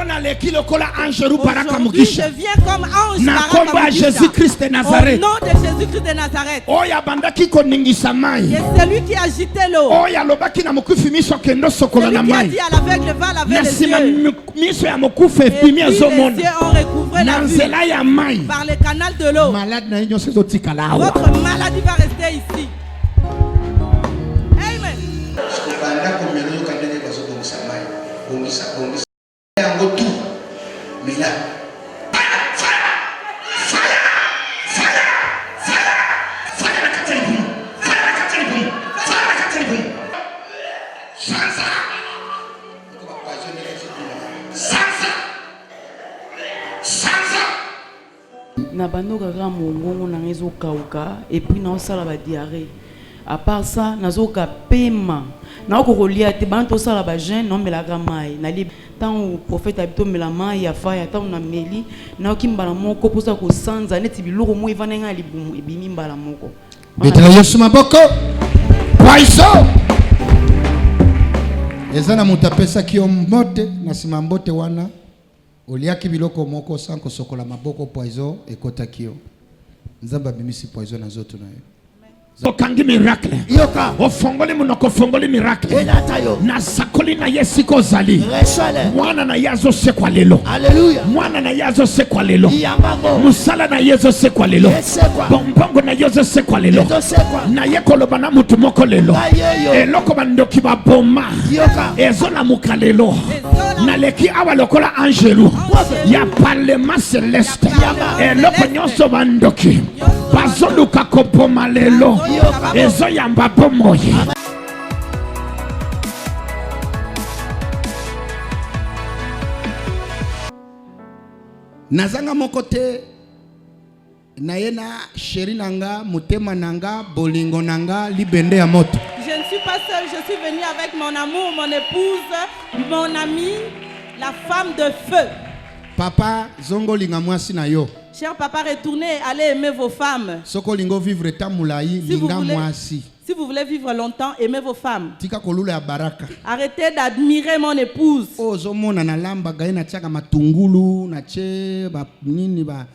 Aujourd'hui, je viens comme ange Baraka Mugisha. Jésus-Christ de Nazareth. Au nom de Jésus-Christ de Nazareth. Et celui qui a agité l'eau. Celui qui a dit à l'aveugle va laver les yeux. Et puis les yeux ont recouvré la vue par le canal de l'eau. Votre maladie va rester ici. Amen. Na bando kaka mongongo na ngezo kauka et puis na osala ba diarrhée. À part ça, nazoka pema. Na okolia te banto sala ba jeune non melaka mai. Na li tant prophète habito melama ya fa ya tant na meli na okimbala moko posa ko sanza neti biloko mo ivanenga libumu ebimi mbala moko. Betela Yesu maboko. Poison. Ezana mutapesa kio mbote na simambote wana. Oliaki biloko moko sanko sokola maboko poison ekota kio. Nzamba bimisi poison na zoto na yo. Okangi miracle. Ofongoli munoko fongoli miracle. Na sakoli na yesiko zali. Mwana na yazo sekwa lelo. Alléluia. Mwana na yazo sekwa lelo. Musala na yezo sekwa lelo. Bombongo na yezo sekwa lelo. Na yekolo bana mutu moko lelo. Eloko bandoki ba boma. Ezo na mukalelo. Na leki awa lokola angelu. Ya parlement céleste. Eloko nyonso bandoki. Bazoluka kopoma lelo. Ezo yamba pomoye. Nazanga mokote naena sheri nanga mutema nanga bolingo nanga libende ya moto. Je ne suis pas seule, je suis venue avec mon amour, mon épouse, mon ami, la femme de feu. Papa zongo linga mwasi na yo. Cher papa, retournez, allez aimer vos femmes. Soko lingo vivre tamulai linga mwasi. Si vous voulez vivre longtemps, aimez vos femmes. Tika kolula ya baraka. Arrêtez d'admirer mon épouse. O zomona na lamba gaina chaka matungulu na che ba nini ba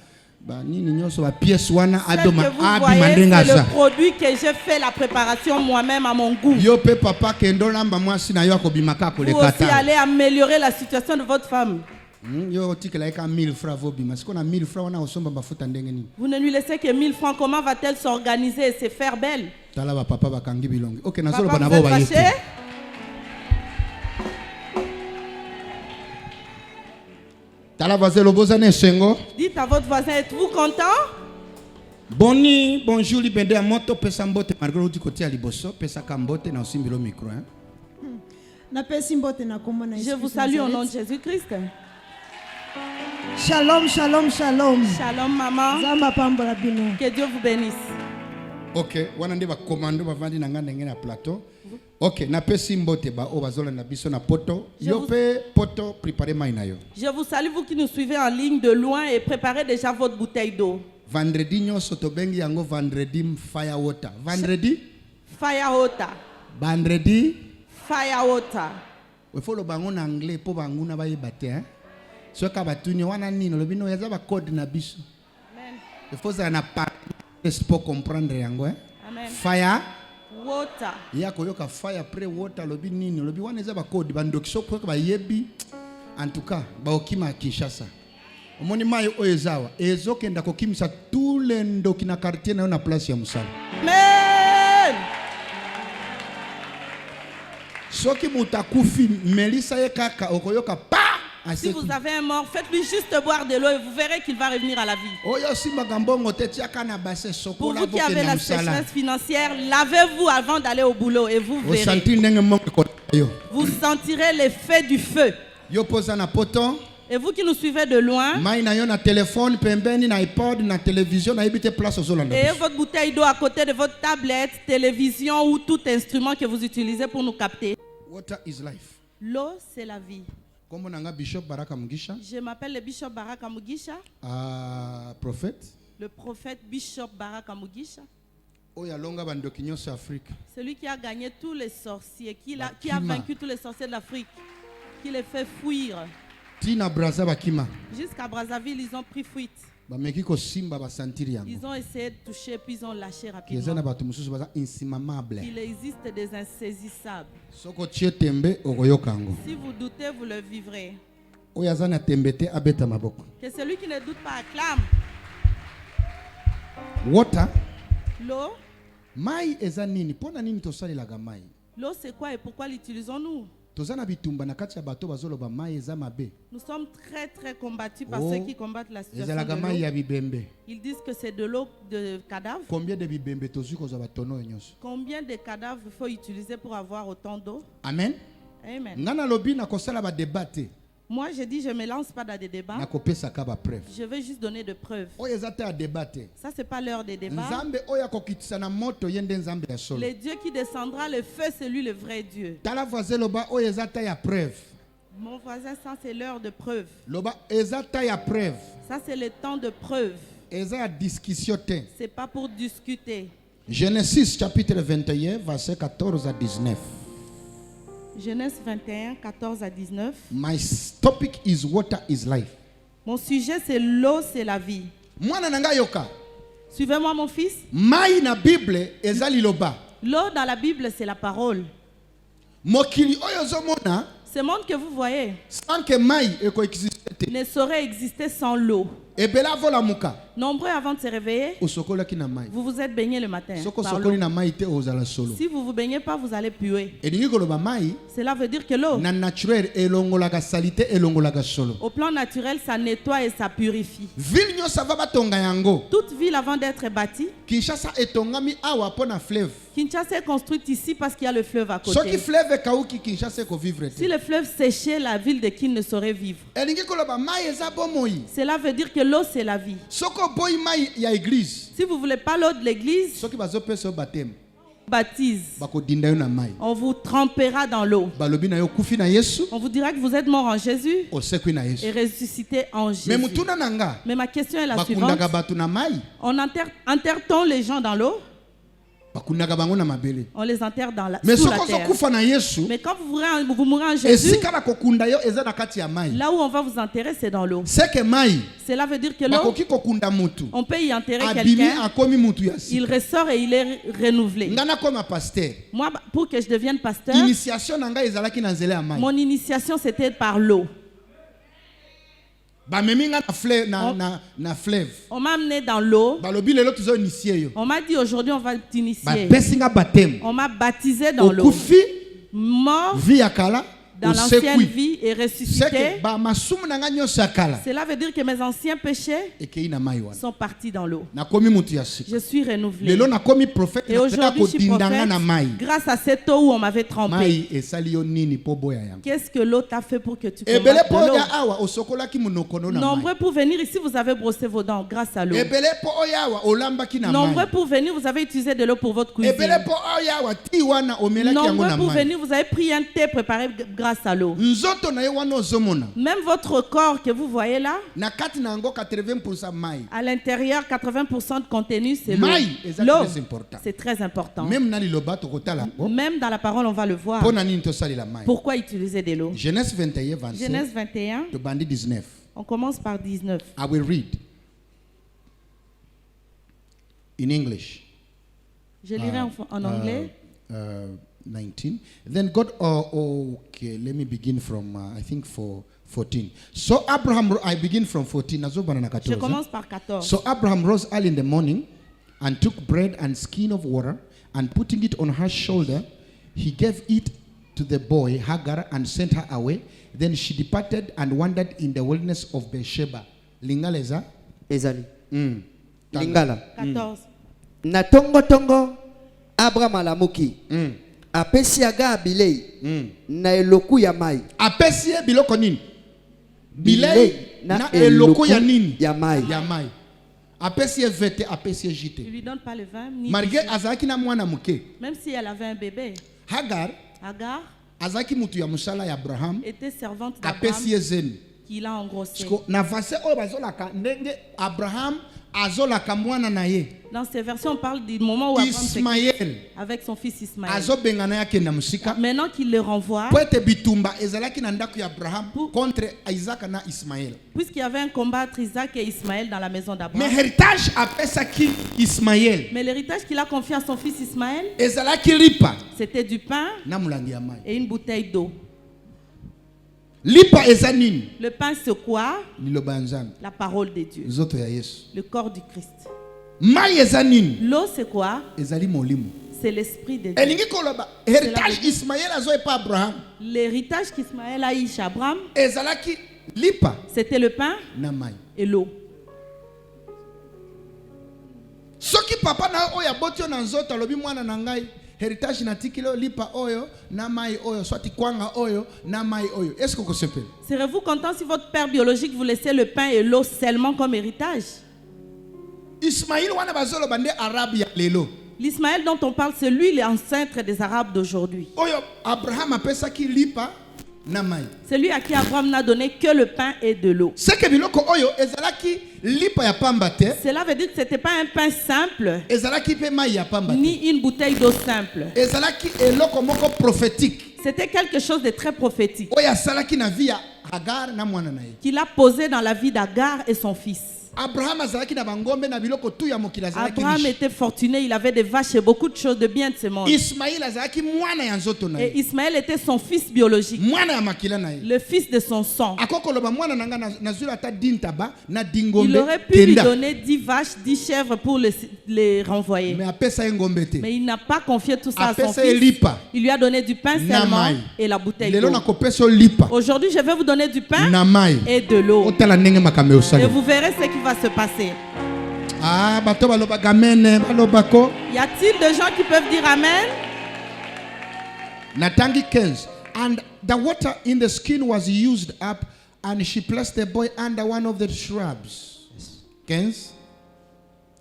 nini nyoso ba pièce wana adoma abi mandenga c'est za. le produit que j'ai fait la préparation moi-même à mon goût. Yo pe papa kendo lamba mwasi na yo akobimaka ko le kata. Vous aussi allez améliorer la situation de votre femme. Yo tikela eka 1000 francs vobima. Siko na 1000 francs wana osomba bafuta ndenge ni. Vous ne lui laissez que 1000 francs, comment va-t-elle s'organiser et se faire belle? Tala ba papa bakangi bilongi. OK, nazolo bana bo ba yete. Tala vazelo bozane sengo. Dites à votre voisin, êtes-vous content? Boni, bonjour libende ya moto pesa mbote margaro du côté à liboso pesa kambote na osimbilo micro hein. Je vous salue au nom de Jésus-Christ. Shalom, shalom, shalom. Shalom, maman. Que Dieu vous bénisse. Ok, wana nde ba commando ba vandi na ngana ngena plateau. Ok, na pesi mbote ba o bazola na biso na poto. Yo pe poto préparer mai na yo. Je vous salue vous qui nous suivez en ligne de loin et préparez déjà votre bouteille d'eau. Vendredi nyoso to bengi yango vendredi fire water. Vendredi fire water. Vendredi fire water. We follow bango na anglais po bango na ba yebate hein. So ka batunyo wana nino lobino yaza ba code na biso. Amen. Il faut ça na pas pour comprendre yango hein. Amen. Fire water. Ya koyoka fire pre water lobi nini lobi wana yaza ba code bandokso ko ba yebi en tout cas ba okima Kinshasa. Omoni mayo oyezawa ezokenda kokimisa tous les ndoki na quartier na na place ya musala. Amen. Soki mutakufi melisa ye kaka okoyoka pa. Si vous avez un mort, faites-lui juste boire de l'eau et vous verrez qu'il va revenir à la vie. Pour vous qui avez la sécheresse financière, lavez-vous avant d'aller au boulot et vous verrez. Vous sentirez l'effet du feu. Et vous qui nous suivez de loin, et votre bouteille d'eau à côté de votre tablette, télévision ou tout instrument que vous utilisez pour nous capter. L'eau, c'est la vie. Je m'appelle le Bishop Baraka Mugisha. Prophète. Le prophète Bishop Baraka Mugisha. Celui qui a gagné tous les sorciers, qui a vaincu tous les sorciers de l'Afrique, qui les fait fuir. Jusqu'à Brazzaville, ils ont pris fuite. Ils ont essayé de toucher, puis ils ont lâché rapidement. Il existe des insaisissables. Si vous doutez, vous le vivrez. Que celui qui ne doute pas acclame. Water. L'eau. L'eau, c'est quoi et pourquoi l'utilisons-nous? Nous sommes très très combattus par ceux qui combattent la situation de l'eau. Ils disent que c'est de l'eau de cadavre. Combien de cadavres il faut utiliser pour avoir autant d'eau? Amen. Amen. Moi, je dis, je ne me lance pas dans des débats. Je vais juste donner des preuves. Ça, ce n'est pas l'heure des débats. Le Dieu qui descendra le feu, c'est lui le vrai Dieu. Mon voisin, ça, c'est l'heure de preuve. Ça, c'est le temps de preuve. Ce n'est pas pour discuter. Genèse chapitre 21, verset 14 à 19. Genèse 21, 14 à 19. My topic is water is life. Mon sujet, c'est l'eau, c'est la vie. Suivez-moi, mon fils. L'eau dans la Bible, c'est la parole. Ce monde que vous voyez ne saurait exister sans l'eau. Nombreux avant de se réveiller, vous vous êtes baigné le matin par l'eau. Si vous ne vous baignez pas, vous allez puer. Cela veut dire que l'eau, au plan naturel, ça nettoie et ça purifie. Toute ville avant d'être bâtie, Kinshasa est construite ici parce qu'il y a le fleuve à côté. Si le fleuve séchait, la ville de Kin ne saurait vivre. Cela veut dire que l'eau, c'est la vie. Si vous ne voulez pas l'eau de l'église, baptise. On vous trempera dans l'eau. On vous dira que vous êtes mort en Jésus et ressuscité en Jésus. Mais ma question est la suivante. On enterre-t-on les gens dans l'eau? On les enterre sous la terre. Mais quand vous mourrez en Jésus, là où on va vous enterrer, c'est dans l'eau. Cela veut dire que l'eau, on peut y enterrer quelqu'un, il ressort et il est renouvelé. Moi, pour que je devienne pasteur, mon initiation c'était par l'eau. On m'a amené dans l'eau. On m'a dit aujourd'hui on va t'initier. On m'a baptisé dans l'eau. Mort dans l'ancienne vie et ressuscité. Cela veut dire que mes anciens péchés sont partis dans l'eau. Je suis renouvelé. Et aujourd'hui je suis prophète grâce à cette eau où on m'avait trempé. Qu'est-ce que l'eau t'a fait pour que tu combattes l'eau? Nombreux pour venir ici, vous avez brossé vos dents grâce à l'eau. Nombreux pour venir, vous avez utilisé de l'eau pour votre cuisine. Nombreux pour venir, vous avez pris un thé préparé grâce à l'eau. Même votre corps que vous voyez là, à l'intérieur, 80% de contenu, c'est l'eau. L'eau, c'est très important. Même dans la parole, on va le voir. Pourquoi utiliser de l'eau? Genèse 21, Genèse 21, on commence par 19. I will read in English. Je lirai en anglais. 19. Then God, okay, let me begin from, I think, 14. So Abraham, I begin from 14. Je commence par 14. So Abraham rose early in the morning and took bread and skin of water, and putting it on her shoulder, he gave it to the boy Hagar and sent her away. Then she departed and wandered in the wilderness of Beersheba. Lingaleza? Ezali. Lingala. 14. Na tongo Abraham alamuki. Apesi aga bilei na eloku ya mai. Apesi biloko nini? Bilei na eloku ya nini? Ya mai. Apesi vete, apesi jite. Il lui donne pas le vin ni. Malgré azaki na mwana muke. Même si elle avait un bébé. Hagar azaki mutu ya musala ya Abraham. Était servante d'Abraham. Apesi zeni. Qu'il a engrossé. Na vase o bazolaka ndenge Abraham Dans ces versions, on parle du moment où Abraham Ismaël avec son fils Ismaël. Maintenant qu'il le renvoie, puisqu'il y avait un combat entre Isaac et Ismaël dans la maison d'Abraham. Mais l'héritage qu'il a confié à son fils Ismaël, c'était du pain et une bouteille d'eau. Le pain, c'est quoi? La parole de Dieu. Le corps du Christ. L'eau, c'est quoi? C'est l'esprit de Dieu. L'héritage qu'Ismaël a eu chez Abraham, c'était le pain et l'eau. Héritage natikilo lipa oyo na mai oyo swati kwanga oyo na mai oyo. Est-ce que vous savez? Serez-vous content si votre père biologique vous laissait le pain et l'eau seulement comme héritage? Ismaël wana bazolo bande arabe ya lelo. L'Ismaël dont on parle, c'est lui l'ancêtre des Arabes d'aujourd'hui. Oyo Abraham appelle ça qui lipa na mai. C'est lui à qui Abraham n'a donné que le pain et de l'eau. C'est que biloko oyo ezalaki lipa ya pamba te. Cela veut dire que c'était pas un pain simple. Ezalaki pe mai ya pamba te. Ni une bouteille d'eau simple. Ezalaki eloko moko prophétique. C'était quelque chose de très prophétique. Oya salaki na vie ya Agar na mwana na ye. Qu'il a posé dans la vie d'Agar et son fils. Abraham était fortuné, il avait des vaches et beaucoup de choses de bien de ce monde. Et Ismaël était son fils biologique, le fils de son sang. Il aurait pu lui donner 10 vaches, 10 chèvres pour les renvoyer. Mais il n'a pas confié tout ça à son fils. Il lui a donné du pain seulement et la bouteille d'eau. Aujourd'hui, je vais vous donner du pain et de l'eau. Et vous verrez ce qui va se passer. Y a-t-il des gens qui peuvent dire Amen? Natangi 15. And the water in the skin was used up, and she placed the boy under one of the shrubs. 15.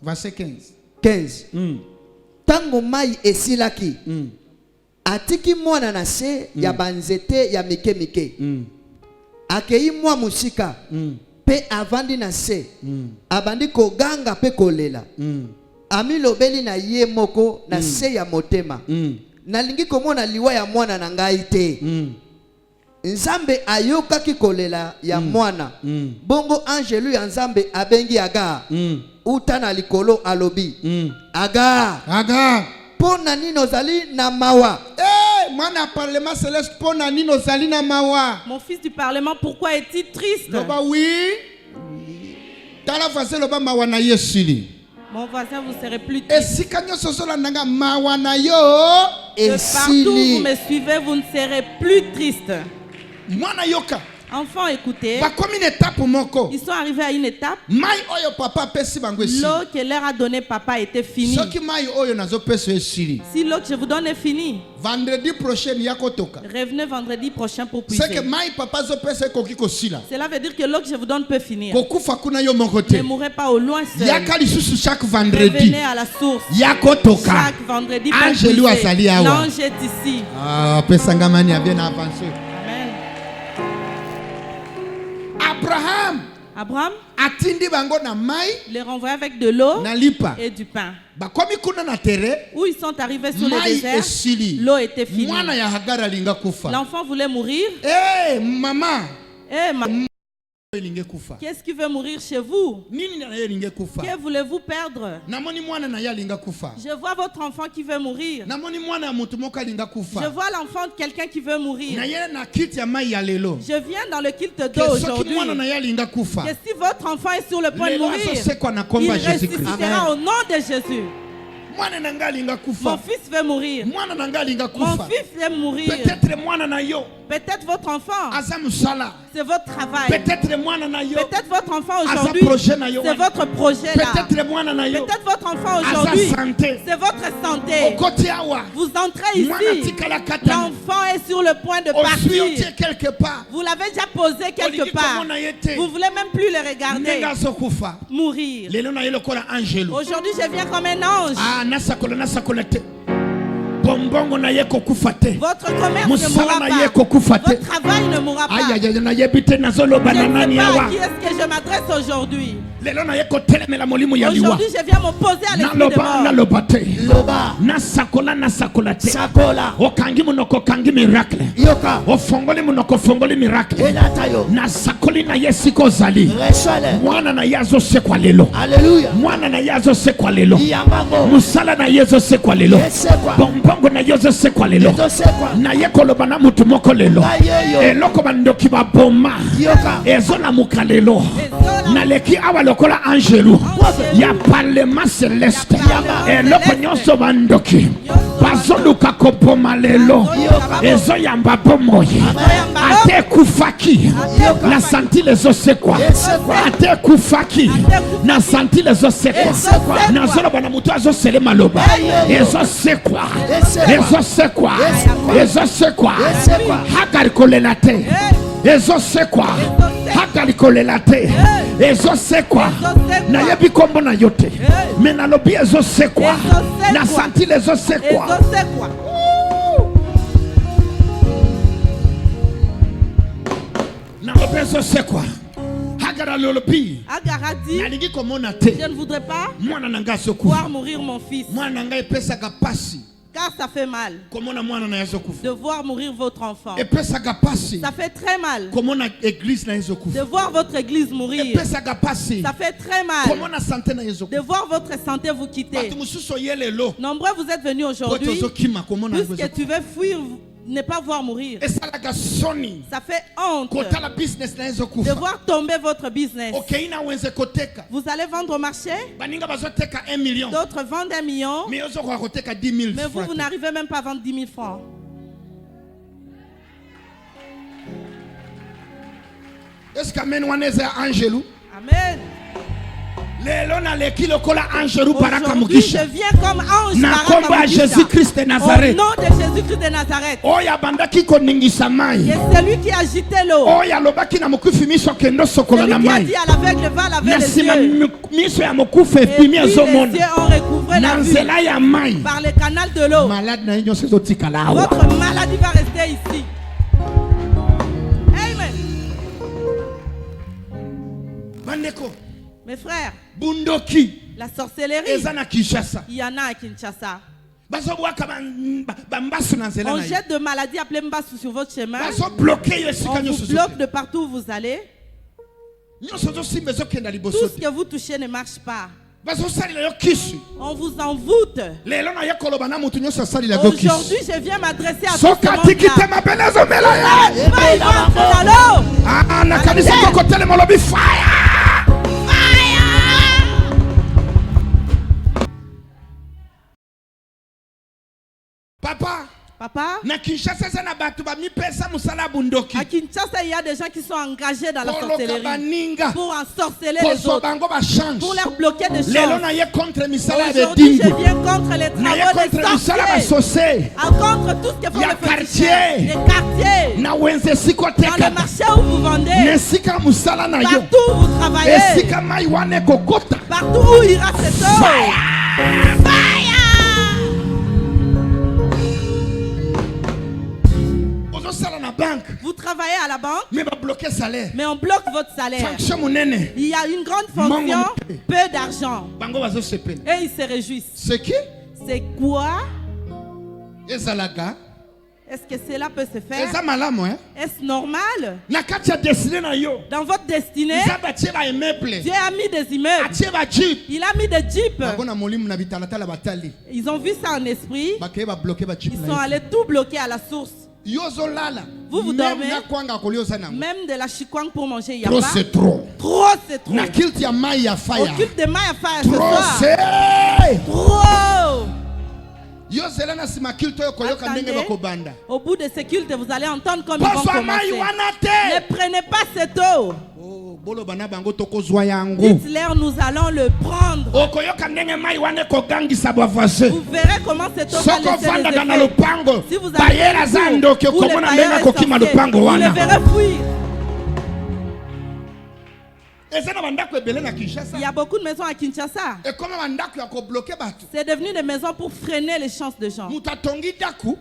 Verset 15. Tango mai esilaki. Atiki mwana na se ya banzete ya mike mike. Akei mwa musika. Pe avandi na se abandi koganga pe kolela ami lobeli na ye moko na se ya motema nalingi komona liwa ya mwana na ngai te Nzambe ayokaki kolela ya mwana bongo angelu ya Nzambe abengi Agar uta na likolo alobi Agar pona nino zali na mawa. Parlement céleste pona nino zali na mawa. Mon fils du parlement, pourquoi est-il triste? Oui. Tala voisin loba mawa na yesili. Mon voisin, vous serez plus triste. Esikanyo sosola nanga mawa na yo. De partout vous me suivez, vous ne serez plus triste. Mwana yoka. Enfants, écoutez. Ils sont arrivés à une étape. L'eau que leur a donné papa était finie. Si l'eau que je vous donne est finie, vendredi prochain, revenez vendredi prochain pour puiser. Cela veut dire que l'eau que je vous donne peut finir. Ne mourrez pas au loin seul. Revenez à la source. Chaque vendredi pour puiser. L'ange est ici. Abraham les renvoie avec de l'eau et du pain. Où ils sont arrivés sur le désert, l'eau était finie. L'enfant voulait mourir. Maman. Qu'est-ce qui veut mourir chez vous? Que voulez-vous perdre? Je vois votre enfant qui veut mourir. Je vois l'enfant de quelqu'un qui veut mourir. Je viens dans le culte d'eau aujourd'hui. Que si votre enfant est sur le point de mourir, il ressuscitera au nom de Jésus. Mon fils veut mourir. Mon fils veut mourir. Peut-être votre enfant, c'est votre travail. Peut-être votre enfant aujourd'hui, c'est votre projet là. Peut-être votre enfant aujourd'hui, c'est votre santé. Vous entrez ici, l'enfant est sur le point de partir. Vous l'avez déjà posé quelque part. Vous voulez même plus le regarder mourir. Aujourd'hui, je viens comme un ange. Votre commerce ne mourra pas. Votre travail ne mourra pas. Je ne sais pas à qui est-ce que je m'adresse aujourd'hui. Aujourd'hui, je viens m'opposer à l'esprit de mort. Sakola. Okangi munoko kangi miracle. Yoka. Ofongoli munoko fongoli miracle. Na sakoli na yesiko zali. Mwana na yazo sekwa lelo. Hallelujah. Mwana na yazo sekwa lelo. Musala na yezo sekwa lelo. Bombongo na yezo sekwa lelo. Na yekolo bana mutu moko lelo. Eloko bandoki ba boma. Ezo na mukalelo. Na leki awa lokola angelu. Ya parlement celeste. Eloko nyonso bandoki. Bazoluka kopoma lelo. Ezo yamba bomoye. Ate kufaki. Na santi lezo sekwa. Ate kufaki. Na santi lezo sekwa. Na zolo bana mutu azo sele maloba. Ezo sekwa. Ezo sekwa. Ezo sekwa. Hakari kolela te. Ezo sekwa. Hakari kolela te. Ezo sekwa. Na yebi kombo na yote. Mena lobi ezo sekwa. Na santi lezo sekwa. Na lobi ezo sekwa. Agar a dit, je ne voudrais pas voir mourir mon fils, car ça fait mal de voir mourir votre enfant. Ça fait très mal de voir votre église mourir. Ça fait très mal de voir votre santé vous quitter. Nombreux vous êtes venus aujourd'hui puisque tu veux fuir, ne pas voir mourir. Ça fait honte de voir tomber votre business. Vous allez vendre au marché, d'autres vendent 1 million, mais vous n'arrivez même pas à vendre 10 000 francs. Est-ce qu'amen Angelo? Amen. Aujourd'hui, je viens comme ange Jésus-Christ de Nazareth. Au nom de Jésus-Christ de Nazareth. Et celui qui agitait l'eau. Celui qui a dit à l'aveugle, va laver les yeux. Et puis les yeux ont recouvré la vue par le canal de l'eau. Votre maladie va rester ici. Amen. Mes frères, la sorcellerie, il y en a à Kinshasa. On jette de maladies appelées Mbassou sur votre chemin. On vous bloque de partout où vous allez. Tout ce que vous touchez ne marche pas. On vous envoûte. Aujourd'hui, je viens m'adresser à tout le monde. Papa, à Kinshasa, il y a des gens qui sont engagés dans la sorcellerie pour ensorceler les autres, pour leur bloquer des choses. Aujourd'hui, je viens contre les travaux des sorciers, contre tout ce que font les féticheurs, les quartiers, dans le marché où vous vendez, partout où vous travaillez, partout où ira cette eau. Vous travaillez à la banque, mais on bloque votre salaire. Il y a une grande fonction, peu d'argent. Et ils se réjouissent. C'est qui? C'est quoi? Est-ce que cela peut se faire? Est-ce normal? Dans votre destinée, Dieu a mis des immeubles. Il a mis des jeeps. Ils ont vu ça en esprit. Ils sont allés tout bloquer à la source. Vous dormez, même de la chikwang pour manger, il n'y a pas. C'est trop. Trop, c'est trop. Au culte de Maya Fire ce soir. Trop. Attendez, au bout de ce culte, vous allez entendre comme ils vont commencer. Ne prenez pas cette eau. Dites-leur, nous allons le prendre. Vous verrez comment cette eau va laisser les effets. Si vous avez vous le verrez fuir. Il y a beaucoup de maisons à Kinshasa. C'est devenu des maisons pour freiner les chances de gens.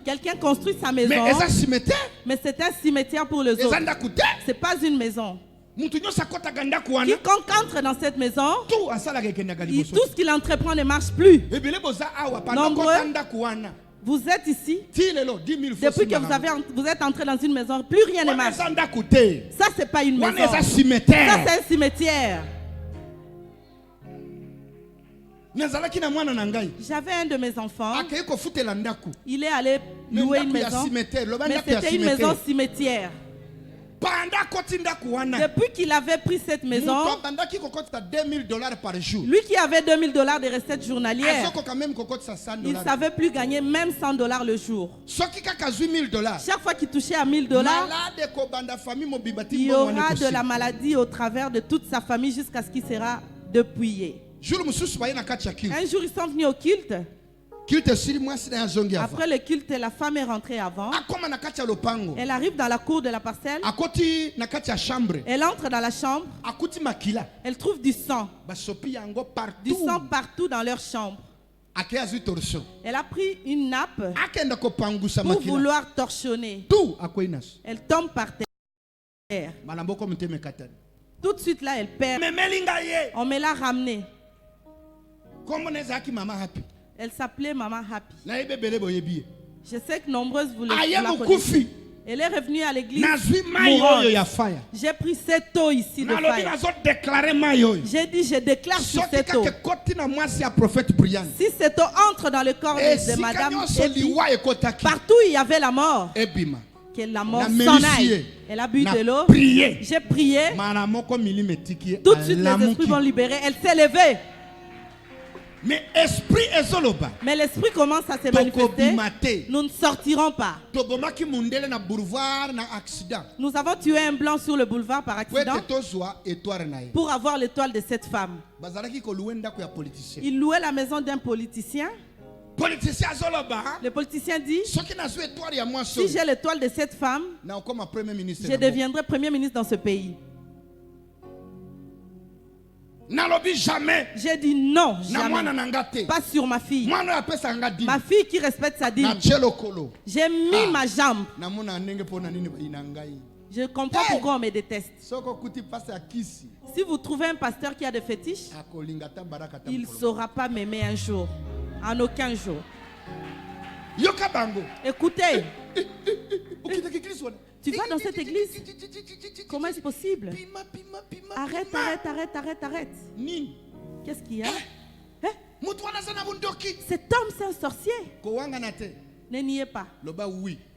Quelqu'un construit sa maison, mais c'est un cimetière pour les autres. Ce n'est pas une maison. Quiconque entre dans cette maison, tout ce qu'il entreprend ne marche plus. Nombreux, vous êtes ici. Depuis que vous êtes entré dans une maison, plus rien ne marche. Ça, c'est pas une maison. Ça, c'est un cimetière. J'avais un de mes enfants. Il est allé louer une maison. Mais c'était une maison cimetière. Depuis qu'il avait pris cette maison, lui qui avait $2000 de recettes journalières, il ne savait plus gagner même $100 le jour. Chaque fois qu'il touchait à $1000, il y aura de la maladie au travers de toute sa famille jusqu'à ce qu'il sera dépouillé. Un jour, ils sont venus au culte. Après le culte, la femme est rentrée avant. Elle arrive dans la cour de la parcelle. Elle entre dans la chambre. Elle trouve du sang. Du sang partout dans leur chambre. Elle a pris une nappe pour vouloir torchonner. Elle tombe par terre. Tout de suite là, elle perd. On me l'a ramenée. Elle s'appelait Maman Happy. Je sais que nombreuses vous la connaissez. Elle est revenue à l'église. J'ai pris cette eau ici de fire. J'ai dit, je déclare sur cette eau. Si cette eau entre dans le corps de Madame Ebi, partout où il y avait la mort, que la mort s'en aille. Elle a bu de l'eau. J'ai prié. Tout de suite, les esprits vont libérer. Elle s'est levée. Mais l'esprit commence à se manifester. Nous ne sortirons pas. Nous avons tué un blanc sur le boulevard par accident pour avoir l'étoile de cette femme. Il louait la maison d'un politicien. Le politicien dit, si j'ai l'étoile de cette femme, je deviendrai premier ministre dans ce pays. J'ai dit non, jamais. Pas sur ma fille. Ma fille qui respecte sa dîme. J'ai mis ma jambe. Je comprends pourquoi on me déteste. Si vous trouvez un pasteur qui a des fétiches, il ne saura pas m'aimer un jour. En aucun jour. Écoutez. Tu vas dans cette église? Comment est-ce possible? Arrête. Qu'est-ce qu'il y a? Cet homme, c'est un sorcier. Ne niez pas.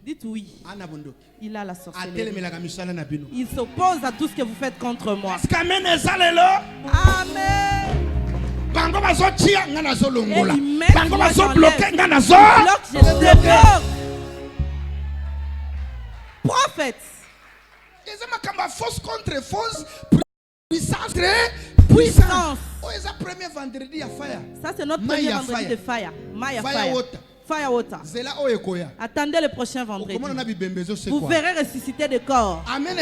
Dites oui. Il a la sorcellerie. Il s'oppose à tout ce que vous faites contre moi. Amen. Prophète. Puissance. Ça c'est notre premier vendredi de fire. Fire water. Attendez le prochain vendredi. Vous verrez ressusciter des corps. Amen.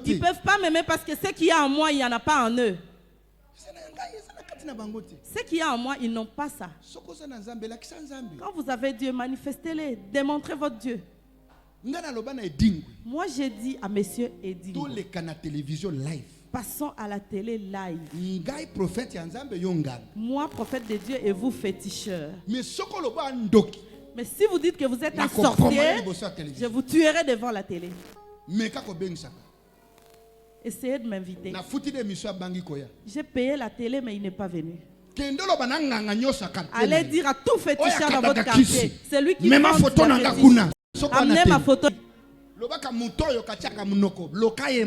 Ils ne peuvent pas m'aimer parce que ce qu'il y a en moi, il n'y en a pas en eux. Ce qu'il y a en moi, ils n'ont pas ça. Quand vous avez Dieu, manifestez-le. Démontrez votre Dieu. Moi, j'ai dit à Monsieur Eddy, passons à la télé live. Moi, prophète de Dieu, et vous, féticheur. Mais si vous dites que vous êtes un sorcier, je vous tuerai devant la télé. Essayez de m'inviter. J'ai payé la télé, mais il n'est pas venu. Allez dire à tout féticheur dans votre quartier, c'est lui qui vend la fétiche. Amenez ma photo.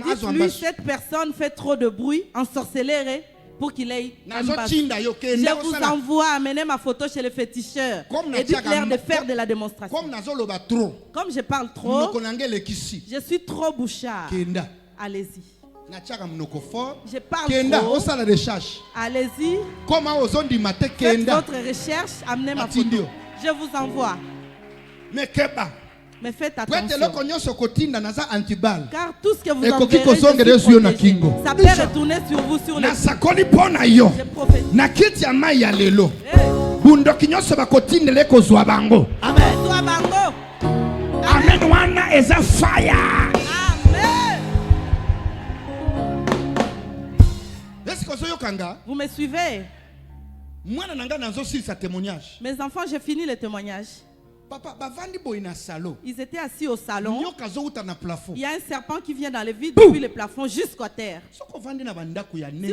Dites-lui, cette personne fait trop de bruit, ensorcellerie, pour qu'il ait un bas. Je vous envoie, amener ma photo chez le féticheur et dites-leur de faire de la démonstration. Comme je parle trop, je suis trop bouchard. Allez-y. Je parle trop. Allez-y. Faites votre recherche, amenez ma photo. Je vous envoie. Mais faites attention. Car tout ce que vous enverrez, ça peut retourner sur vous sur le. Je prophétise. bundoki nyonso bakotindela ekozwa bango. Amen. Amen wana eza fire. Amen. Est-ce que vous me suivez? Mwana nanga nazo sur sa témoignage. Mes enfants, j'ai fini le témoignage. Papa, bavandi boina salon. Ils étaient assis au salon. Il y a un serpent qui vient dans le vide depuis le plafond jusqu'à terre. Si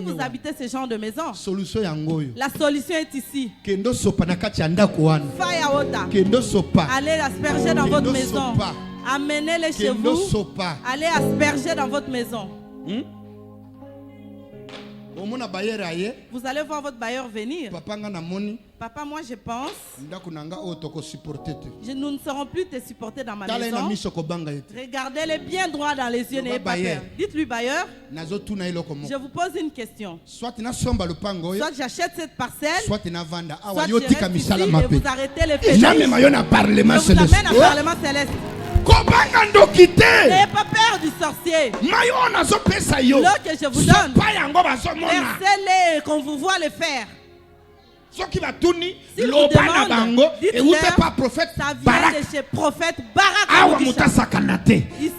vous habitez ce genre de maison, la solution est ici. Allez asperger dans votre maison. Amenez-les chez vous. Allez asperger dans votre maison. Vous allez voir votre bailleur venir. Papa, moi je pense, nous ne serons plus te supporter dans ma maison. Regardez-les bien droit dans les yeux, n'ayez pas peur. Dites-lui, bailleur, je vous pose une question. Soit j'achète cette parcelle, soit je reste ici et vous arrêtez les péchés. Je vous amène à Parlement Céleste. N'ayez pas peur du sorcier. L'eau que je vous donne, versez-les qu'on vous voit le faire. Si vous demandez, dites-leur, ça vient de chez prophète Barak. Ici,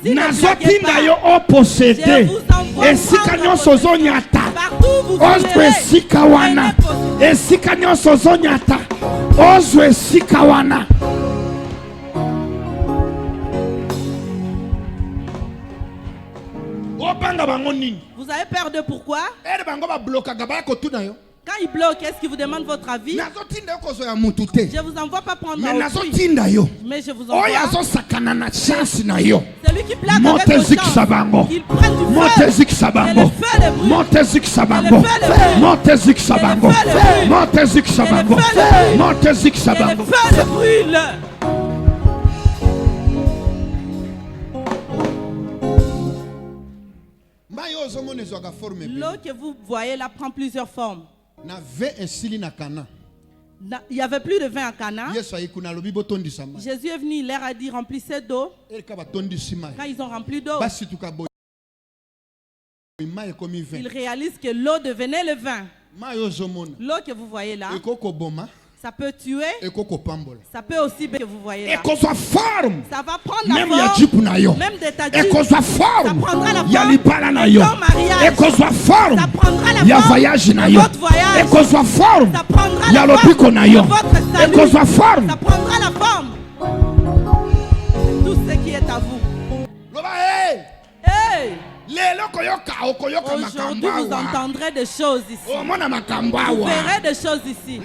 ne blaguez pas. Je vous envoie partout où vous voulez. Vous avez peur de pourquoi? Quand ils bloquent, est-ce qu'ils vous demandent votre avis? Je ne vous envoie pas prendre ma autrui. Mais je vous envoie celui qui plaque avec vos chances, qu'il prenne du feu, que le feu le brûle. L'eau que vous voyez là prend plusieurs formes. Il n'y avait plus de vin à Cana. Jésus est venu, il leur a dit remplissez d'eau. Quand ils ont rempli d'eau, ils réalisent que l'eau devenait le vin. L'eau que vous voyez là, ça peut tuer, ça peut aussi que vous voyez là. Ça va prendre la forme, même de ta vie. Ça prendra la forme de ton mariage. Ça prendra la forme de votre voyage. Ça prendra la forme de votre salut. Ça prendra la forme de tout ce qui est à vous. Hey! Aujourd'hui, vous entendrez des choses ici. Vous verrez des choses ici.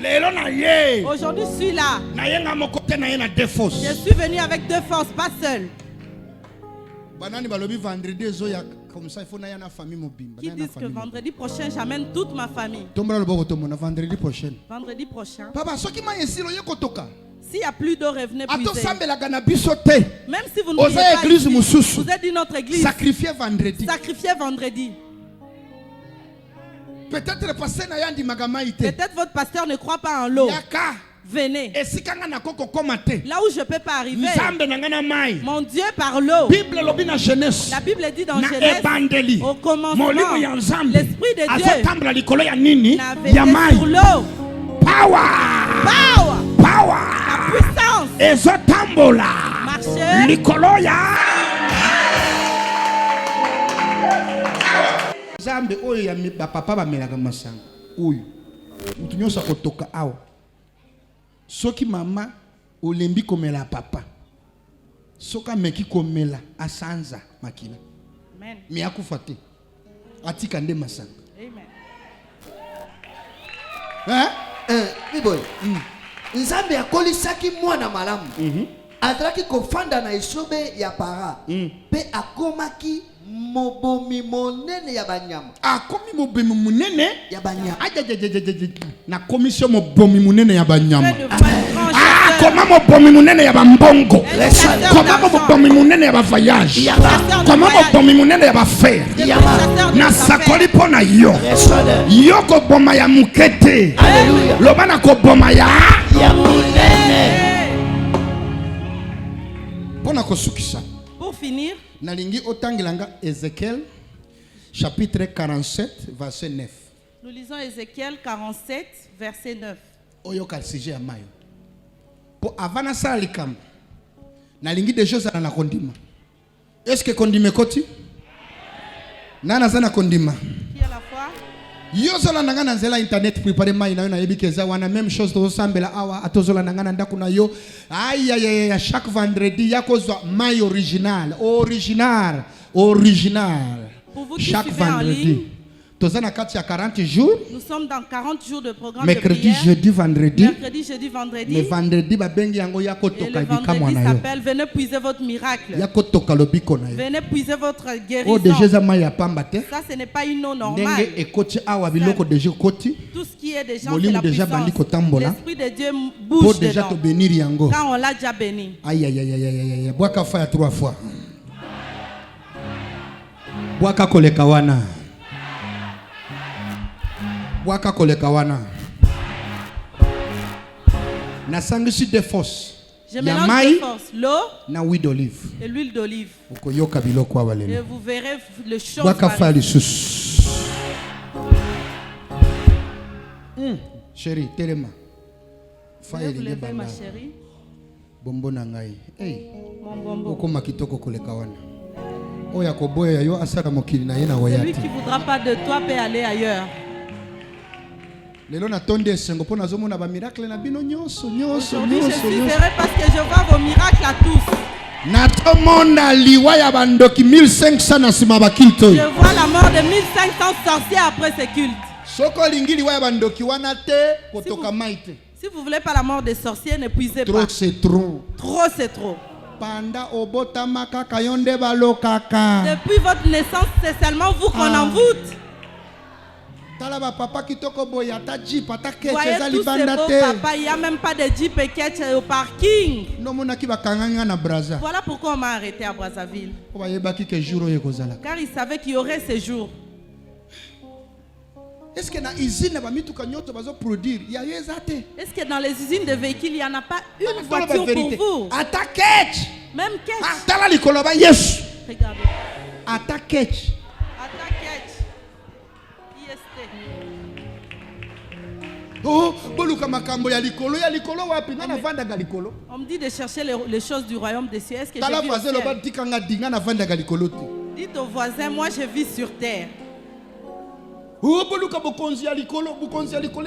Aujourd'hui, je suis là. Je suis venu avec deux forces, pas seul. Qui disent que vendredi prochain, j'amène toute ma famille. Vendredi prochain. S'il n'y a plus d'eau, revenez puiser. Même si vous ne priez pas ici, vous êtes d'une autre église. Sacrifiez vendredi. Peut-être votre pasteur ne croit pas en l'eau. Venez. Là où je ne peux pas arriver, mon Dieu par l'eau. La Bible dit dans Genèse, au commencement, l'Esprit de Dieu n'avait sur l'eau. Power. La puissance. Marcher. Zambe oyo ya papa bamelaka masanga oyo mutu nyonso akotoka awa soki mama olembi komela papa soka meki komela asanza makila amen mi akufa te atika nde masanga amen biboy nzambe akolisaki mwana malamu azalaki kofanda na esobe ya para pe akomaki mobomi monene ya banyama. Akomi mobomi monene ya banyama. Na commission mobomi monene ya banyama. Comment mobomi monene ya bambongo. Comment mobomi monene ya ba voyage. Comment mobomi monene ya ba faire. Na sakoli pona yo. Yo ko boma ya mukete. Lobana ko boma ya munene. Pona ko sukisa. Pour finir, nalingi otangilanga Ézéchiel chapitre 47 verset 9. Nous lisons Ézéchiel 47 verset 9. Oyo ka sujet ya mayo. Po avana sala likamba. Na lingi des choses na kondima. Est-ce que kondime koti? Nana sana kondima. Qui à la fois? Yo zola nangana nzela internet préparer mai na yo na yebikeza wana même chose to sambela awa atozola nangana ndaku na yo. Aïe chaque vendredi yakozwa mai original. Pour vous qui chaque suivez en vendredi. ligne, Tozana kati ya 40 jours. nous sommes dans 40 jours de programme Mercredi, de prière. jeudi, vendredi. Mercredi, jeudi, vendredi. Mais vendredi ba bengi yango ya Et kotoka le bika vendredi mwana yo. s'appelle venez puiser votre miracle. Ya kotoka lobiko na yo. Venez puiser votre O guérison. déjà mai ya pamba te. Ça, ce n'est pas une eau normale. Ndenge ekoti awa biloko déjà koti. Tout ce qui est déjà, c'est Molimo la déjà bandi puissance. kotambola. L'Esprit de Dieu Pour bouge déjà dedans. te bénir yango. Quand on l'a déjà béni. Aïe. Boaka faya 3 fois. Boaka koleka wana. Boaka koleka wana. Na sangisi de force. Je mélange de force l'eau na huile d'olive. et l'huile d'olive. Okoyoka biloko awa Et lelo. vous verrez le chose. Boaka faya lisusu. Chérie, telema. Faya Vous linge levez, ma banda. chérie. Bombo na ngai. Hey. Mon bonbon. Okoma kitoko koleka wana. Oya koboya yo asala mokili na ye na Celui wayati. qui ne voudra pas de toi peut aller ailleurs. Lelo na tonde esengo po nazomona ba miracle na bino nyonso. Aujourd'hui, je suis heureux parce que je vois vos miracles à tous. Natomona liwa ya bandoki 1500 na sima bakilto. Je vois la mort de 1500 sorciers après ce culte. Soko lingi liwa ya bandoki wana te kotoka maite. Si vous ne voulez pas la mort des sorciers, ne puisez Trop pas. c'est trop. Trop, c'est trop. Panda obota makaka yonde balokaka. Depuis votre naissance, c'est seulement vous qu'on envoûte. Tala ba papa kitoko boya ta jeep ata Vous keche voyez za tous ces libanda beaux te. papas, il n'y a même pas de Jeep et Ketch au parking. No mona ki bakanganga na braza. Voilà pourquoi on m'a arrêté à Brazzaville. Ko ba yebaki ke jour oyo kozala. Car il savait qu'il y aurait ces jours. Est-ce que na usine ba mituka nyoto bazo produire ya yeza te? Est-ce que dans les usines de véhicules, il n'y en a pas une voiture pour vous? Ata keche. Même Ketch. Tala likolo ba Yesu. Regardez. Ata keche. Atta Ketch. IST. Oh, boluka makambo ya likolo wapi na vandaga likolo. On me dit de chercher les choses du royaume des cieux. Est-ce que Tala je vis au voisin lo ba ciel? tikanga dinga na vandaga likolo te. Dites aux voisins, moi je vis sur terre. Oh, boluka bokonzi ya likolo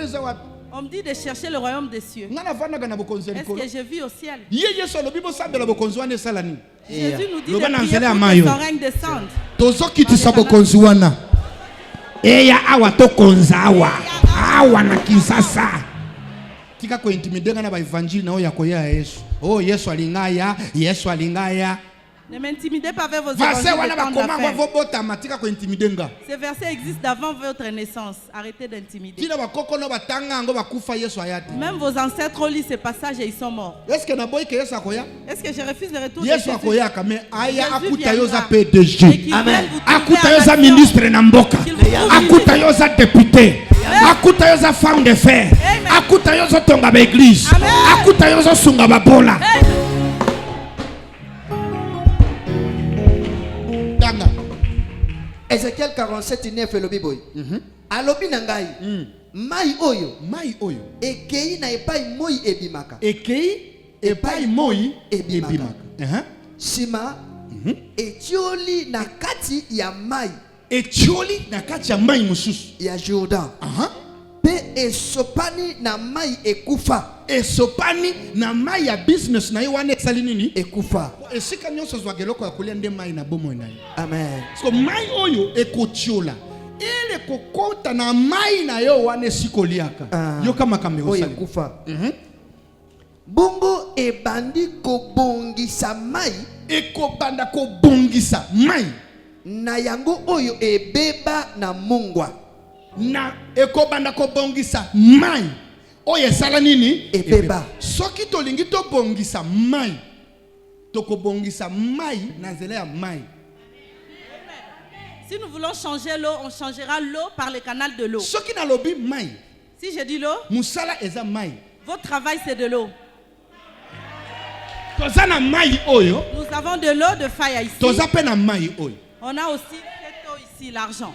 eza wapi? On me dit de chercher le royaume des cieux. Nga na vandaga na bokonzi ya Est-ce likolo. que je vis au ciel? Ye Yesu alobi bosambela bokonzi wana esala nini? Jésus nous dit Loba na de prier nzela ya pour mayo. que son règne descende. Tozokitisa bokonzi wana. Eya awa tokonza awa na Kinshasa. Tika ko intimide ngana ba evangile na oya koya Yesu. Oh Yesu alingaya. Ne m'intimidez pas avec vos Verset wana ba évangiles de koma temps d'affaires. vo bota matika ko intimide nga. Ces versets existent d'avant votre naissance. Arrêtez d'intimider. Tina ba kokono batanga ngo bakufa Yesu ayati. Même vos ancêtres ont lu ces passages et ils sont morts. Est-ce que na boy ke Yesu akoya? Est-ce que je refuse le retour de Yesu Jésus? akoya kame aya Jésus akuta viendra. yoza Et PDG. qu'il vienne vous trouver Akuta à yoza l'action. ministre na mboka. Qu'il vous trouve Akuta ici. yoza député. Akuta yoza femme de fer. Amen. Akuta yoza tonga ba église. Amen. Akuta yoza sunga ba bola. Tanga. Ézéchiel 47:9 elobi boy. Alobi na ngai. Mai oyo ekei na epai moi ebimaka. Ekei epai moi ebimaka. Sima etioli na kati ya mai Etioli na kati ya mai mususu. ya Jordan. Pe esopani na mai ekufa. Esopani na mai ya business na yo wana esali nini? Ekufa. Esika nyonso zwa geloko ya kolia nde mai na bomo na yo. Amen. So mai oyo ekotiola. Ele kokota na mai na yo wana esikoliaka. Yo kama kambe Oyo osali. ekufa. Bongo ebandi kobongisa mai Ekobanda kobongisa mai na yango oyo ebeba na mungwa. na ekobanda kobongisa mai oyo esala nini? Ebeba. Soki tolingi tobongisa mai tokobongisa mai na nzela ya mai. Si nous voulons changer l'eau, on changera l'eau par le canal de l'eau. Soki nalobi mai Si je dis l'eau, musala eza mai. votre travail c'est de l'eau. Toza na mai oyo, Nous avons de l'eau de faille ici. toza pe na mai oyo. On a aussi cette eau ici, l'argent.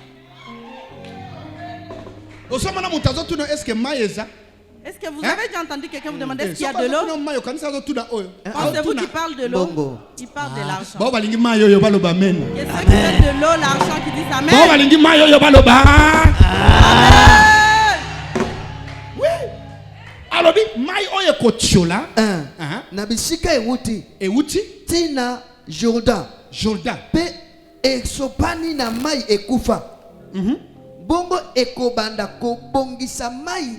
Osomana mutazo tuno eske mai eza? Est-ce que vous avez déjà entendu quelqu'un vous demander s'il y a de l'eau? C'est vous qui parle de l'eau. Il parle de l'argent. Et ceux qui mettent de l'eau, l'argent qui disent Amen. Oui. Alors, mai oyo kochola. Na bisika ewuti. Ewuti. Tina Jordan. Jordan. Pe exopani na mai ekufa. Bongo ekobanda kobongisa mai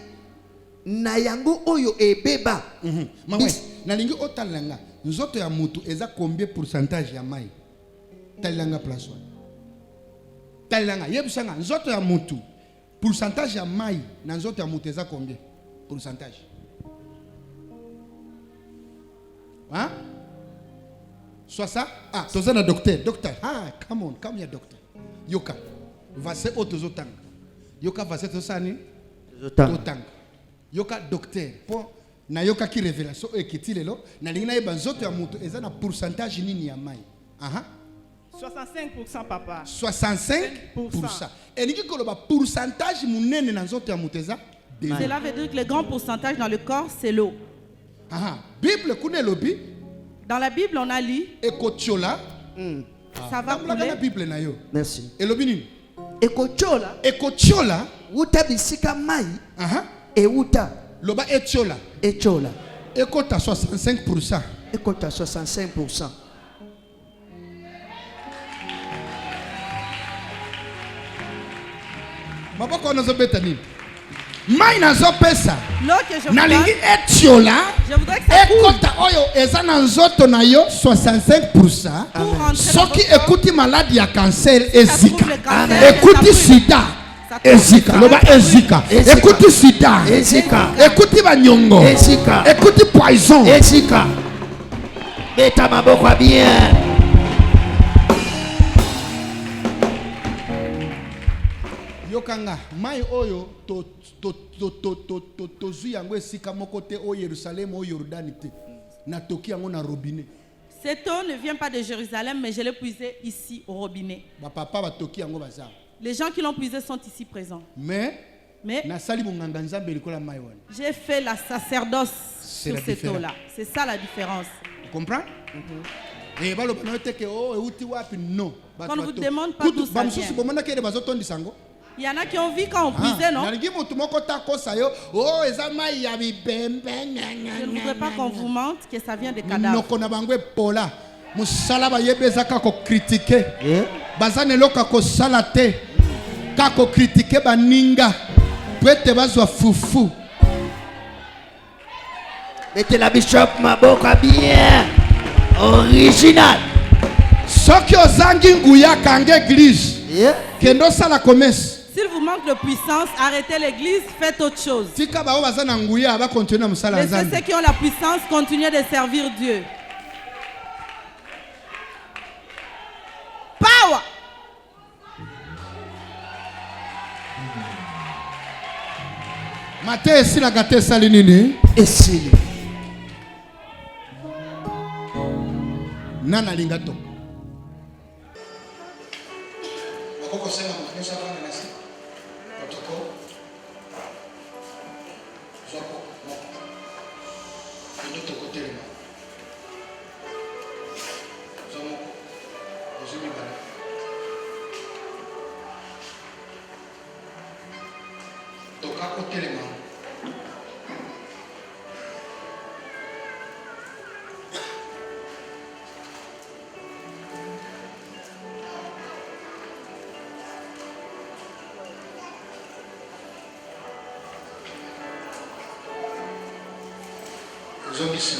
na yango oyo ebeba. Mama, nalingi otalanga. Nzoto ya mutu eza combien pourcentage ya mai? Talanga place one. Talanga yebusanga nzoto ya mutu pourcentage ya mai na nzoto ya mutu eza combien pourcentage? Hein? Soit ça? Ah, toza na docteur. Docteur. Ah, come here docteur. Yoka. Verset otozotanga. Yoka verset tosani? Totanga. Yoka docteur. Po na yoka ki révélation ekiti lelo na lingina yeba nzoto ya mutu eza na pourcentage nini ya mai? Aha. 65% papa. 65%. Et niki koloba pourcentage munene na nzoto ya mutu eza? Cela veut dire que le grand pourcentage dans le corps c'est l'eau. Aha. Bible kune lobi. Dans la Bible on a lu. Ekochola. Ça va couler. La Bible na yo. Merci. Elobi nini? Ekochola. Ekochola. Uta bisika mai. Aha. E uta. Loba echola. Echola. Ekota 65%. Ekota 65%. Maboko onazo beta nini? Mai nazo pesa. L'eau que je nalingi etiola. Je voudrais que ça coule. Ekota oyo eza na nzoto na yo 65%. Soki ekuti maladie ya cancer ezika. Ekuti sida. Ezika. Loba ezika. Ekuti sida. Ezika. Ekuti banyongo. Ezika. Ekuti poison. Ezika. Beta maboko bien. Yokanga mai oyo to zuyango esika moko te o Yerusalem o Jordan te na toki yango na robinet. Cette eau ne vient pas de Jérusalem mais je l'ai puisée ici au robinet. Ba papa ba toki yango baza. Les gens qui l'ont puisée sont ici présents. Mais j'ai fait la sacerdoce sur cette eau-là. C'est ça la différence. Tu comprends? Quand on vous demande pas d'où ça vient. Il y en a qui ont vu quand on puisait, non? Je ne voudrais pas qu'on vous mente que ça vient des cadavres. Kako critiquer baninga pwete bazwa fufu. Mettez la bishop maboka bien original. Soki ozangi nguya kanga église. Kendo sala commerce. S'il vous manque de puissance, arrêtez l'église, faites autre chose. Tika ba baza na nguya ba continuer na musala nzambe. Laissez ceux qui ont la puissance continuer de servir Dieu. Power. Mate esila gate sali nini? Esili. Nana lingato. Wakoko sema mkanyosha bana nasi. Protocol. Zoko. Ndio tokotela. Zomo. Ozumi bana. Toka kotelema. Zobisi.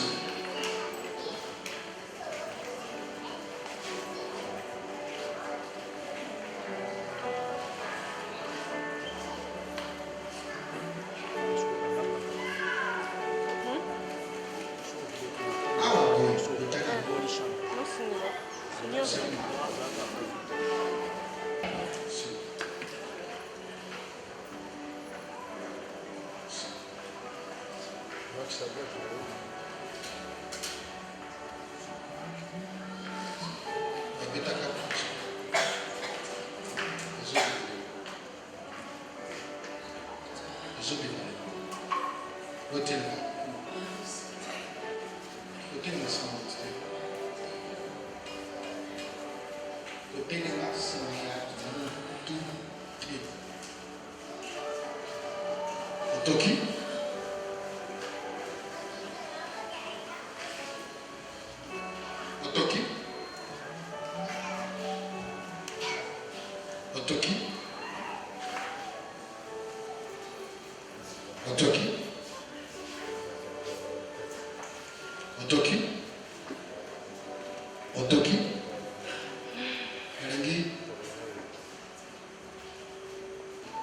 Hôtel. Hôtel ensemble. Hôtel ensemble. Otoki. Otoki. Otoki. Otoki. Otoki. Otoki. Elengi.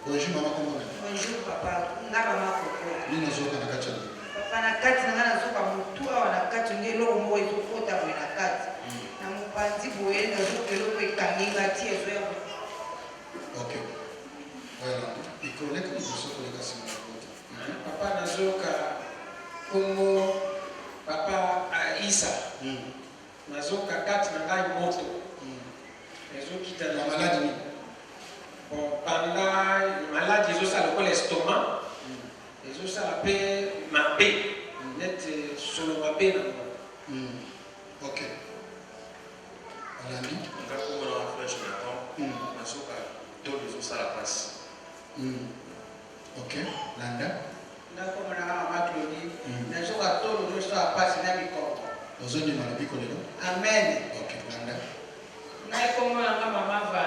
Bonjour maman, comment on est? Bonjour papa. Ndaba makoko. Nini nazoka na kati ya nini? Papa na kati na ngana zoka mutu awa na kati ngelo mo ezokota boye na kati. Na mopanzi boye na zoka eloko ekanginga ti ezo ya. Okay. Voilà. Ikoleka ni soko le kasi na kota. Papa na zoka Kongo papa Isa. Na zoka kati na ngai moto. Ezokita na maladi ni. Bon, pendant maladie, ils ont ça le l'estomac, ils ont ça la paix, ma paix, net sur le ma paix. Ok. Alandi. Quand on a un fraîche maintenant, on a tous les os à la passe. Ok. Landa. D'accord, on a un macloni, les gens à tous les os à la passe, ils n'aiment pas. Aux autres, ils m'ont dit qu'on est là. Amen. Ok. Landa. Ngai comme on a maman va,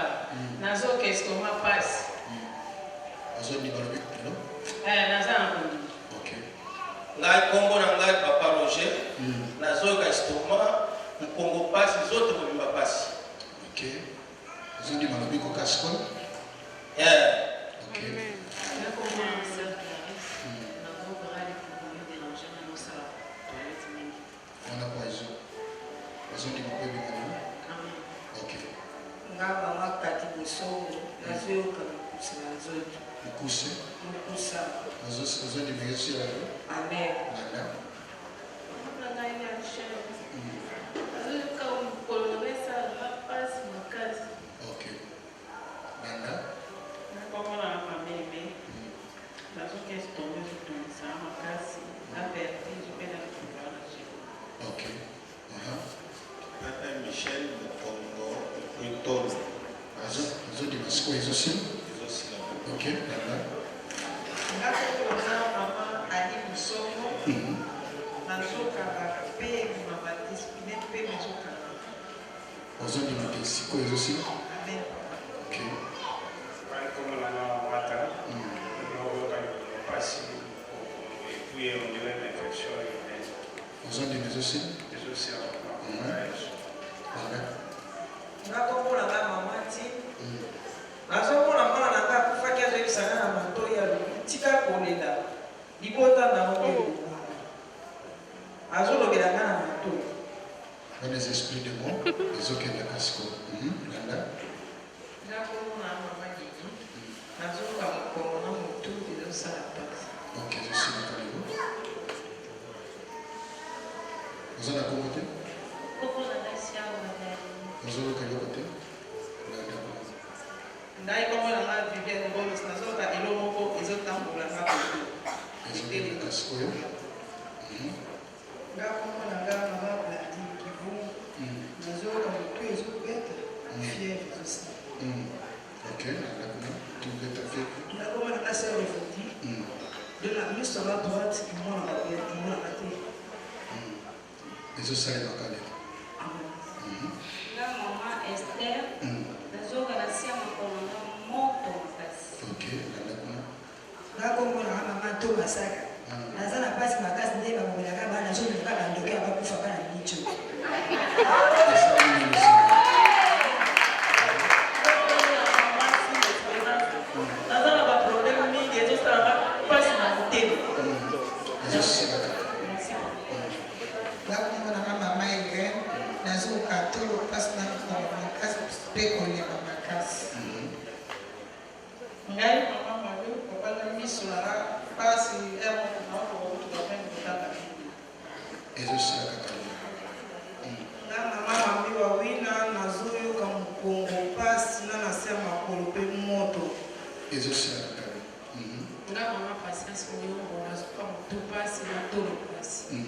nazo qu'est-ce qu'on m'a passe. Aux autres, ils m'ont dit qu'on est là. Nazo un peu. Ok. Ngai Congo na ngai papa Roger, nazo ka estomac, le Congo passe, les autres vont me passer. Ok. Aux autres, ils m'ont dit qu'on casse quoi? Ok. On a quoi ils ont? Aux autres, ils m'ont dit qu'on est là. Ok. Ngaba makati bosongo, nazo yoka kusa nazo. Mukuse. Mukusa. Aux autres, ils m'ont dit là. Amen. Landa. Ok. Landa. Ok. Papa Michel, le Congo, le Tom. Aux autres, ils m'ont dit ils aussi. Ils aussi là. Ok. Landa. Aux autres, ils m'ont dit ils aussi. Ok. Comme la matin, on va passer et puis on dirait l'infection. Aux autres, ils aussi. Les aussi en Landa. Nakomona ba mama ti. Nazomona mwana na nga kufaki azobisana na matoyi ya tika kolela. Libota na ngo. Azolobela nga na matoyi. Les esprits de moi, les autres qui ont casco. Landa. Nakomona mama Gigi. Nazoka mokolo na motu ezosala pasi. Ok, je suis d'accord avec vous. Vous en avez côté? Vous en avez côté? Ndai komona nga Vivienne Bolos nazoka elomoko ezotambola nga koto. Les autres qui ont casco. Nga komona nga mama Bladi Kivu. Nazoka motu ezobeta. Fièvre ezosala. Ok, d'accord. Tu veux ta fille? Nakomona nga sœur Evodi. De la miso à la droite, moi on a raté. Les autres, ça les va caler. La maman Esther, nazoka na sia makolo na moto makasi. Ok, d'accord. Nakomona nga mama Thomas Saka. Naza na pasi makasi nde bakomelaka bana nazomelaka bandoki abakufa bana micho. Naza na baproblème mingi ezosala pasi na motema. Nakomona nga mama Irene nazoka tolo pasi na makasi mpe koleba makasi. Ngai mama Malu papa na miso na pasi emo na ko tukapenda kutaka bibi. Na mama mami wawina nazoyo kama Kongo pasi na nasema makolo pe moto. Ezosala kaka. Nga mama Patience Nyongo nazoka motu pasi pasi na tolo pasi.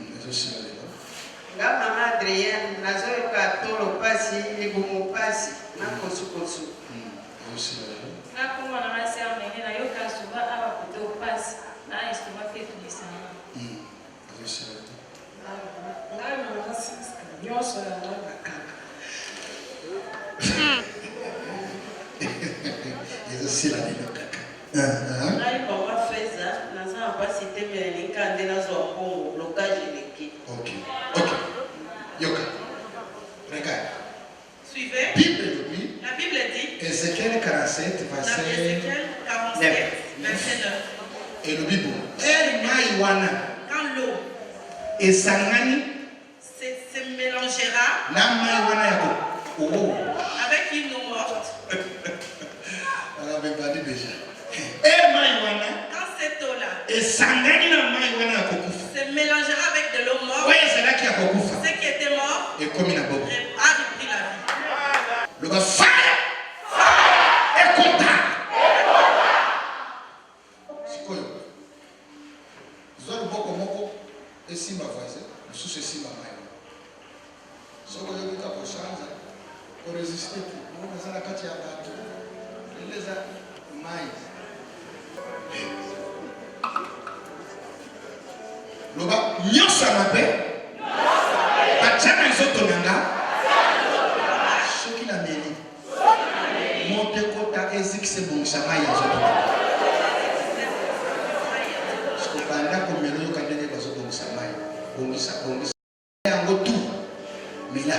Nga mama Adrienne nazoyoka tolo pasi libumu pasi na kosukosu. Nga kuma na masi amene na yoka suba aba kuto pasi na estoma fetu disana. Nga mama sister nyoso ya mama kaka. Yesu sila neno kaka. Ngai mama Feza naza pasi temele nikande nazo Kongo blocage leki. OK. Yoka. Regarde. Suivez. Bible dit. La Bible dit. Ézéchiel 47 verset 9. Verset 9. Et le Bible. Maïwana. Quand l'eau et Sangani se mélangera avec une eau morte. Quand cette eau-là se mélangera avec de l'eau morte, ce qui était mort a repris la vie. Le fire est content. Et si ma voisine, sous ceci ma main. Si vous avez pour changer, pour résister, vous avez la carte à battre. Les mains. Le bas, n'y a pas de paix. Pas de jamais les autres nanga. Ce qui l'a mêlé. Monte kota ezik c'est bon, ça maille. Ce qu'on va là comme mélodie quand on est dans ce bon ça maille. Bon ça yango tout. Mais là.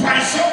Poisson.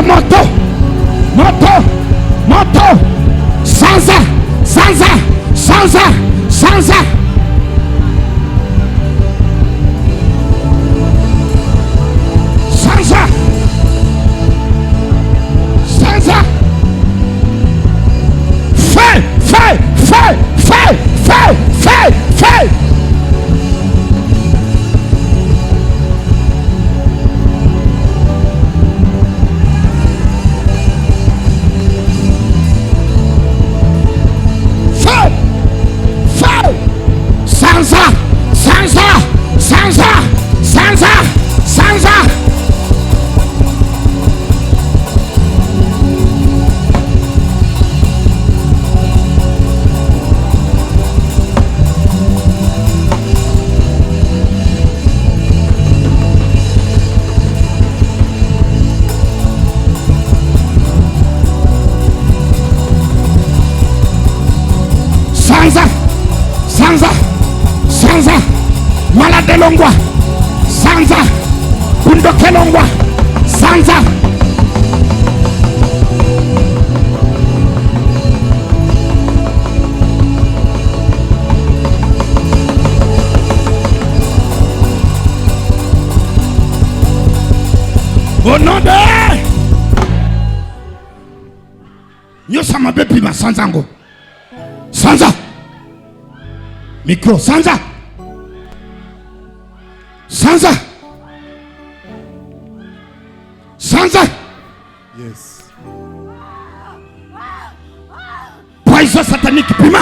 Moto, moto. moto sanza sanza sanza sanza sanza sanza feu feu feu feu feu feu feu Sansa, Sansa, Sansa, Sansa, Sansa. Sansa, Sansa. Sansa, malade longwa, Sansa, bundoke longwa, Sansa. Au nom de Nyosa mabepi ma Sansango. Sansa. Micro, Sansa. Sansa. Sansa. Yes. Poison satanique, pima.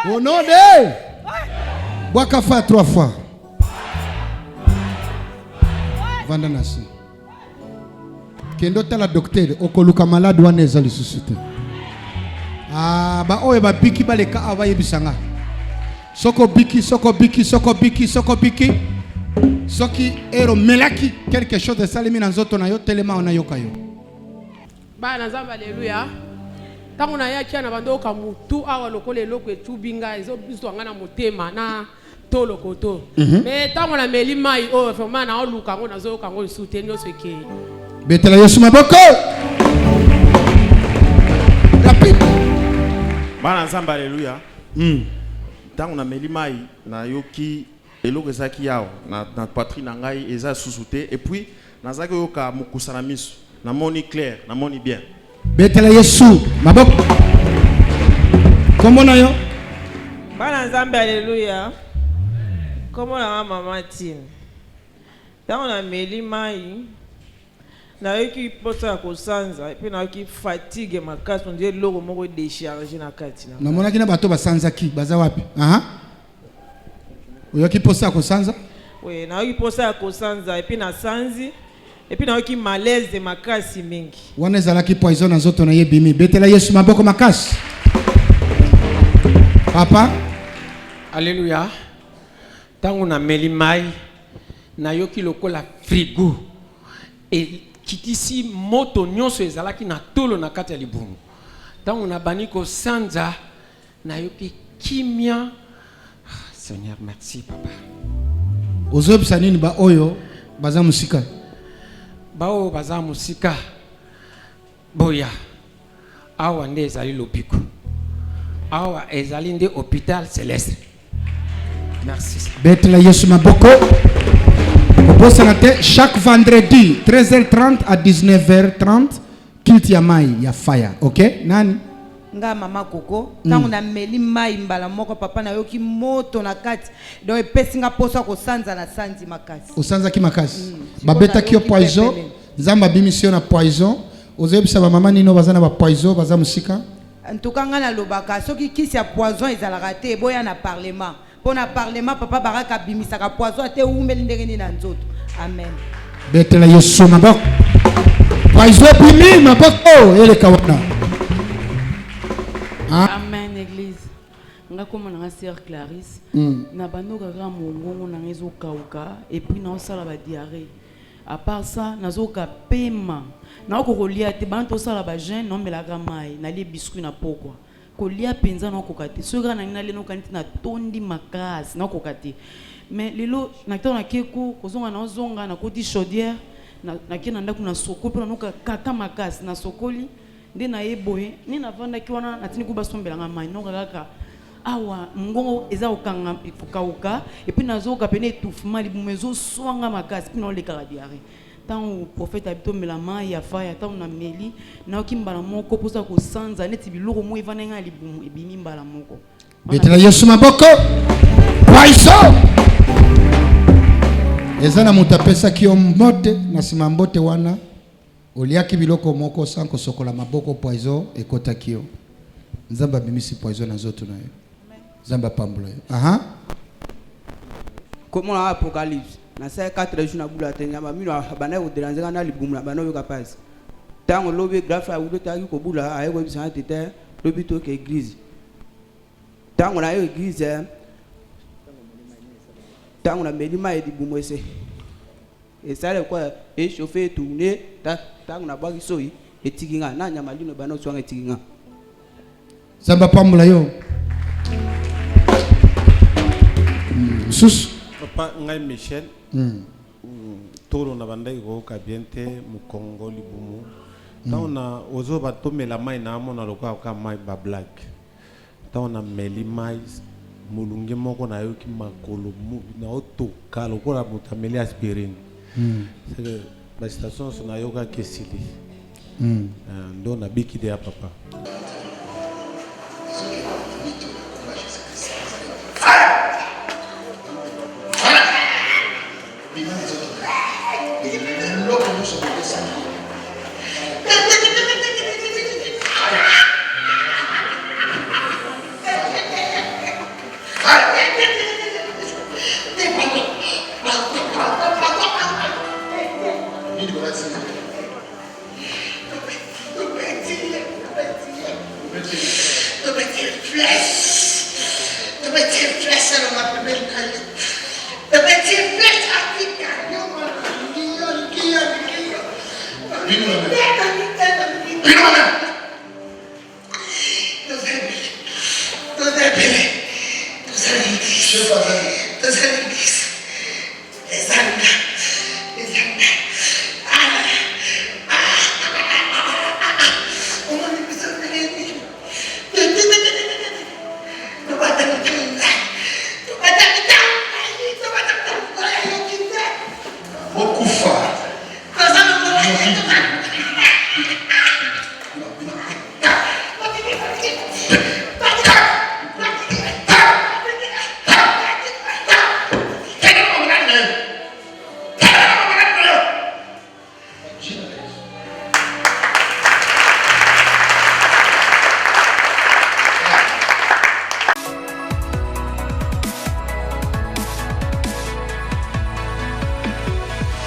Au nom de Boakafa 3 fois. Vandanasi. Kendo tala docteur okoluka malade wana ezali susute. Ah ba oye ba biki baleka abaye bisanga. Soko biki soko biki soko biki soko biki. Soki ero melaki quelque chose de salimi na nzoto na yo telema ona yokayo. Ba na zamba haleluya. Tangu na yaki na bandoka mutu awa lokole loko etubinga ezo biso ngana motema na tolo koto. Mais tangu na meli mai o vraiment na oluka ngo nazo ka ngo soutenir ce qui. Betela Yesu maboko. Rapide. Bana nzamba haleluya. Tangu na meli mai na yoki eloko ezaki yao na poitrine ngai eza susute et puis nazaki yoka mukusana miso na moni clair na moni bien. Betela Yesu maboko. Comment nayo? Bana nzamba haleluya. Comment la maman Tine? Tangu na meli mai na yoki posa ko sanza et puis na yoki fatigue makasi on dit logo moko décharger na kati na. Na mona kina bato ba sanza ki baza wapi? Aha. Yoki posa ko sanza? Oui, na yoki posa ko sanza et puis na sanzi et puis na yoki malaise de makasi mingi. Wana ezalaki poison na zoto na yebimi. Betela Yesu maboko makasi. Papa? Alléluia. Tangu na meli mai na yoki lokola frigo et kitisi moto nyonso ezalaki na tolo na kati ya libungu. Tangu na baniko sanza na yoki kimia. Seigneur merci papa. Ozobisa nini ba oyo baza musika? Bao baza musika. Boya. Awa nde ezali lobiko. Awa ezali nde hôpital céleste. Merci. Betela Yesu maboko. Chaque vendredi 13h30 à 19h30 culte ya mai ya fire. OK? Nani? nga mama koko tango na meli mai mbala moko papa na yoki moto na kati donc epesi nga poso ko sanza na sanzi makasi osanza ki makasi babeta ki poison nzamba bimission na poison ozebisa ba mama nino bazana ba poison baza musika en tout cas nga na lobaka soki kisi ya poison ezalaka te boya na parlement pona parlement papa baraka bimisa ka poison ate umeli ndenge ni na nzoto amen betela yesu maboko poison bimi maboko ele kawana. Amen, église. Nga comme on a sœur Clarisse, na bando kaka mongongo na ngezo kauka et puis na osala ba diarrhée. À part ça, nazoka pema. Na ko kolia te banto sala ba jeune non melaka mai, na li biscuit na pokwa. Kolia penza na kokate. Sogra na ngina leno kaniti na tondi makasi na kokate. Mais lelo na tona keko kozonga na ozonga na koti chaudière na kina ndako na soko na noka kaka makasi na sokoli. Nde na eboye ni na vanda kiwana natini kuba sombelanga mai no kaka awa ngongo eza okanga ikauka et puis nazoka pene étouffement libumezo swanga makasi puis na oleka diarrhée tant prophète habito melama ya faya tant na meli na okimbala moko posa ko sanza neti biloko mo ivanenga libumu ebimi mbala moko betela yesu maboko poison ezana mutapesa kio mbote na sima mbote wana oliaki biloko moko sanko sokola maboko poison ekota kio nzamba bimisi poison na zoto na yo nzamba pambulo yo aha comme on apocalypse na sa 4 jours na bula tenya ba mino bana ko déranger na libumu na bana yo kapasi tango lobe grafa ya ulo taki ko bula ayo ko bisa tete lobi to ke église tango na yo église tango na melima e libumu ese et ça le quoi et chauffer tourner tango na baki soi etikinga na nyama lino bana swanga etikinga zamba pamula yo sus papa ngai Michel toro na bandai ko ka biente mu Congo libumu taona ozo batomela mai na mona loka ka mai ba black taona meli mai mulunge moko na yo ki makolo mu na otoka lokola mutameli aspirin c'est que la station son ayoga kesili ndo na biki de papa Bino